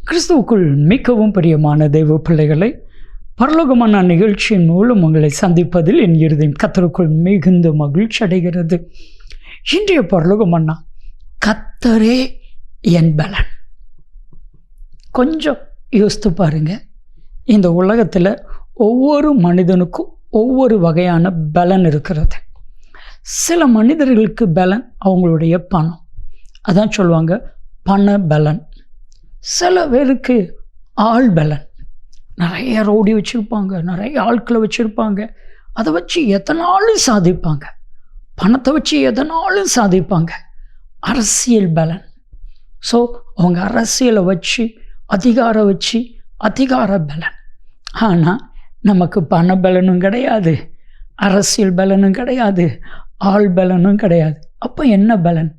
கிறிஸ்துவுக்குள் மிகவும் பிரியமான தெய்வ பிள்ளைகளை, பரலோகமான நிகழ்ச்சியின் மூலம் உங்களை சந்திப்பதில் என் இருதயம் கர்த்தருக்குள் மிகுந்த மகிழ்ச்சி அடைகிறது. இன்றைய பரலோகமன்னா கர்த்தரே என் பலன். கொஞ்சம் யோசித்து பாருங்க, இந்த உலகத்தில் ஒவ்வொரு மனிதனுக்கும் ஒவ்வொரு வகையான பலன் இருக்கிறது. சில மனிதர்களுக்கு பலன் அவங்களுடைய பணம், அதான் சொல்லுவாங்க பண பலன். சில பேருக்கு ஆள் பலன், நிறைய ரோடி வச்சுருப்பாங்க, நிறைய ஆட்களை வச்சுருப்பாங்க, அதை வச்சு எதனாலும் சாதிப்பாங்க. பணத்தை வச்சு எதனாலும் சாதிப்பாங்க. அரசியல் பலன், ஸோ அவங்க அரசியலை வச்சு அதிகாரம் வச்சு அதிகார பலன். ஆனால் நமக்கு பண பலனும் கிடையாது, அரசியல் பலனும் கிடையாது, ஆள் பலனும் கிடையாது. அப்போ என்ன பலன்?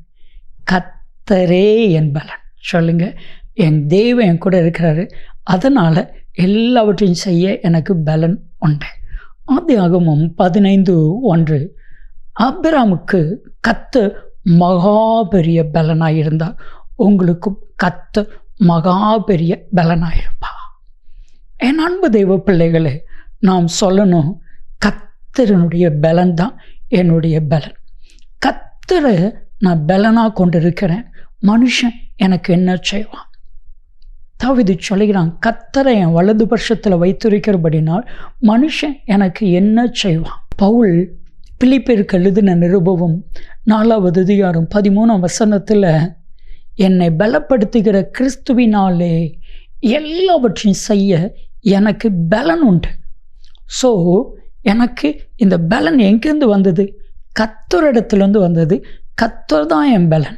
கர்த்தரே என் பலன். சொல்லுங்க, என் தேவன் என் கூட இருக்கிறாரு, அதனால் எல்லாவற்றையும் செய்ய எனக்கு பலன் உண்டு. ஆதியாகமம் 15:1, ஆபிரகாமுக்கு கர்த்தர் மகா பெரிய பலனாக இருந்தார், உங்களுக்கும் கர்த்தர் மகா பெரிய பலனாயிருப்பா. என் அன்பு தெய்வ பிள்ளைகளே, நாம் சொல்லணும், கர்த்தருடைய பலன் தான் என்னுடைய பலன். கர்த்தரை நான் பலனாக கொண்டிருக்கிறேன், மனுஷன் எனக்கு என்ன செய்வான்? தாவீது சொல்கிறான், கர்த்தரை என் வலது பட்சத்தில் வைத்திருக்கிறபடினால் மனுஷன் எனக்கு என்ன செய்வான்? பவுல் பிலிப்பியருக்கு எழுதின நிருபம் 4:13 என்னை பலப்படுத்துகிற கிறிஸ்துவினாலே எல்லாவற்றையும் செய்ய எனக்கு பலன் உண்டு. ஸோ எனக்கு இந்த பலன் எங்கேருந்து வந்தது? கர்த்தரிடத்துலேருந்து வந்தது. கர்த்தர் தான் என் பலன்.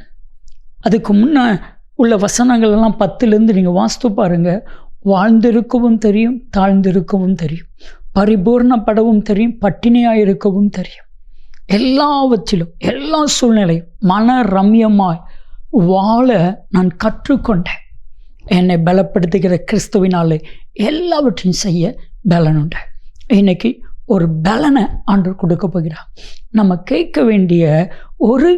அதுக்கு முன்னே உள்ள வசனங்கள் எல்லாம் 10 நீங்கள் வாசித்து பாருங்கள். வாழ்ந்திருக்கவும் தெரியும், தாழ்ந்திருக்கவும் தெரியும், பரிபூர்ணப்படவும் தெரியும், பட்டினியாக இருக்கவும் தெரியும். எல்லாவற்றிலும் எல்லா சூழ்நிலையும் மன ரம்யமாய் வாழ நான் கற்றுக்கொண்டேன். என்னை பலப்படுத்துகிற கிறிஸ்துவினாலே எல்லாவற்றையும் செய்ய பலன் உண்டு. இன்னைக்கு ஒரு பலனை ஆண்டவர் கொடுக்க போகிறார். நம்ம கேட்க வேண்டிய ஒரு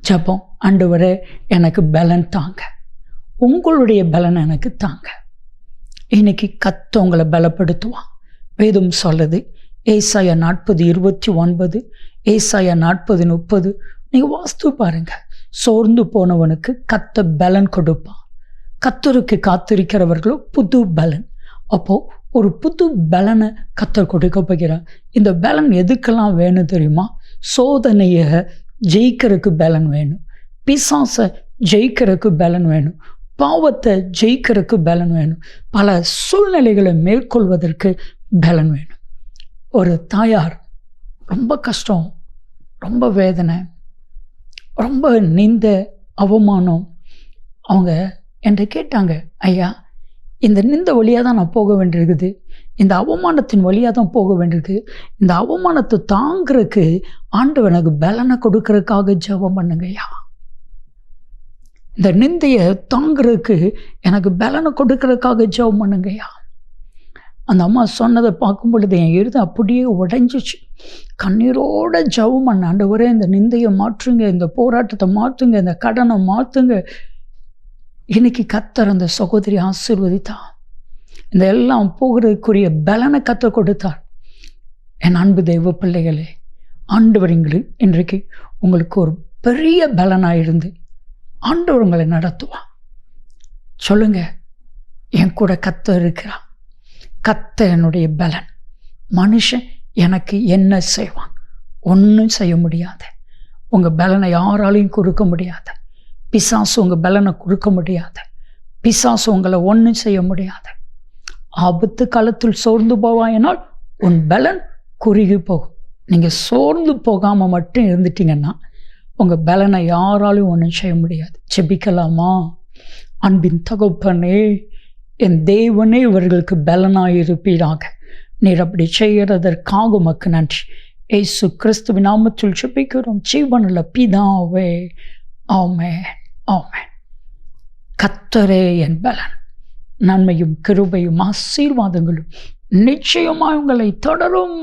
ஜெபம், ஆண்டவரே எனக்கு பலன் தாங்க, உங்களுடைய பலன் எனக்கு தாங்க. இன்னைக்கு கர்த்தர் உங்களை பலப்படுத்துவான். வேதம் சொல்லுது, ஏசாயா 40:29, ஏசாயா 40:30 நீங்கள் வாஸ்து பாருங்க. சோர்ந்து போனவனுக்கு கர்த்தர் பலன் கொடுப்பான். கர்த்தருக்கு காத்திருக்கிறவர்களோ புது பலன். அப்போ ஒரு புது பலனை கர்த்தர் கொடுக்க போகிறார். இந்த பலன் எதுக்கெல்லாம் வேணும் தெரியுமா? சோதனையை ஜெயிக்கிறதுக்கு பலன் வேணும், பிசாசை ஜெயிக்கிறதுக்கு பலன் வேணும், பாவத்தை ஜெயிக்கிறதுக்கு பலன் வேணும், பல சூழ்நிலைகளை மேற்கொள்வதற்கு பலன் வேணும். ஒரு தாயார் ரொம்ப கஷ்டம், ரொம்ப வேதனை, ரொம்ப நிந்த அவமானம். அவங்க என்கிட்ட கேட்டாங்க, ஐயா இந்த நிந்த வழியாக தான் நான் போக வேண்டியிருக்குது, இந்த அவமானத்தின் வழியாக தான் போக வேண்டியிருக்கு, இந்த அவமானத்தை தாங்கிறதுக்கு ஆண்டவர் எனக்கு பலனை கொடுக்கறதுக்காக ஜெபம் பண்ணுங்கய்யா, இந்த நிந்தையை தாங்கிறதுக்கு எனக்கு பலனை கொடுக்கறதுக்காக ஜெபம் பண்ணுங்கய்யா. அந்த அம்மா சொன்னதை பார்க்கும் பொழுது என் இருதயம் அப்படியே உடைஞ்சிச்சு. கண்ணீரோட ஜெபம் பண்ண, ஆண்டவரே இந்த நிந்தையை மாற்றுங்க, இந்த போராட்டத்தை மாற்றுங்க, இந்த கடனை மாற்றுங்க. இன்னைக்கு கர்த்தர் அந்த சகோதரி ஆசீர்வதித்தா, இந்த எல்லாம் போகிறதுக்குரிய பலனை கர்த்தர் கொடுத்தார். என் அன்பு தெய்வ பிள்ளைகளே, ஆண்டவர் இன்றைக்கு உங்களுக்கு ஒரு பெரிய பலனாக இருந்து ஆண்டவர் உங்களை நடத்துவான். சொல்லுங்க, என் கூட கர்த்தர் இருக்கிறான், கர்த்தர் என்னுடைய பலன். மனுஷன் எனக்கு என்ன செய்வான்? ஒன்றும் செய்ய முடியாது. உங்கள் பலனை யாராலையும் கொடுக்க முடியாது. பிசாசு உங்கள் பலனை கொடுக்க முடியாது. பிசாசு உங்களை ஒன்றும் செய்ய முடியாது. ஆபத்து காலத்தில் சோர்ந்து போவாயினால் உன் பலன் குறுகி போகும். நீங்கள் சோர்ந்து போகாமல் மட்டும் இருந்துட்டீங்கன்னா உங்கள் பலனை யாராலையும் ஒன்றும் செய்ய முடியாது. ஜெபிக்கலாமா? அன்பின் தகப்பனே, என் தேவனே இவர்களுக்கு பலனாக இருப்பீராக. நீர் அப்படி செய்கிறதற்காக உமக்கு நன்றி. இயேசு கிறிஸ்துவின் நாமத்தில் ஜெபிக்கிறோம் ஜீவனுள்ள பிதாவே, ஆமென், ஆமென். கர்த்தரே என் பலன். நன்மையும் கிருபையும் ஆசீர்வாதங்களும் நிச்சயமாக உங்களை தொடரும்.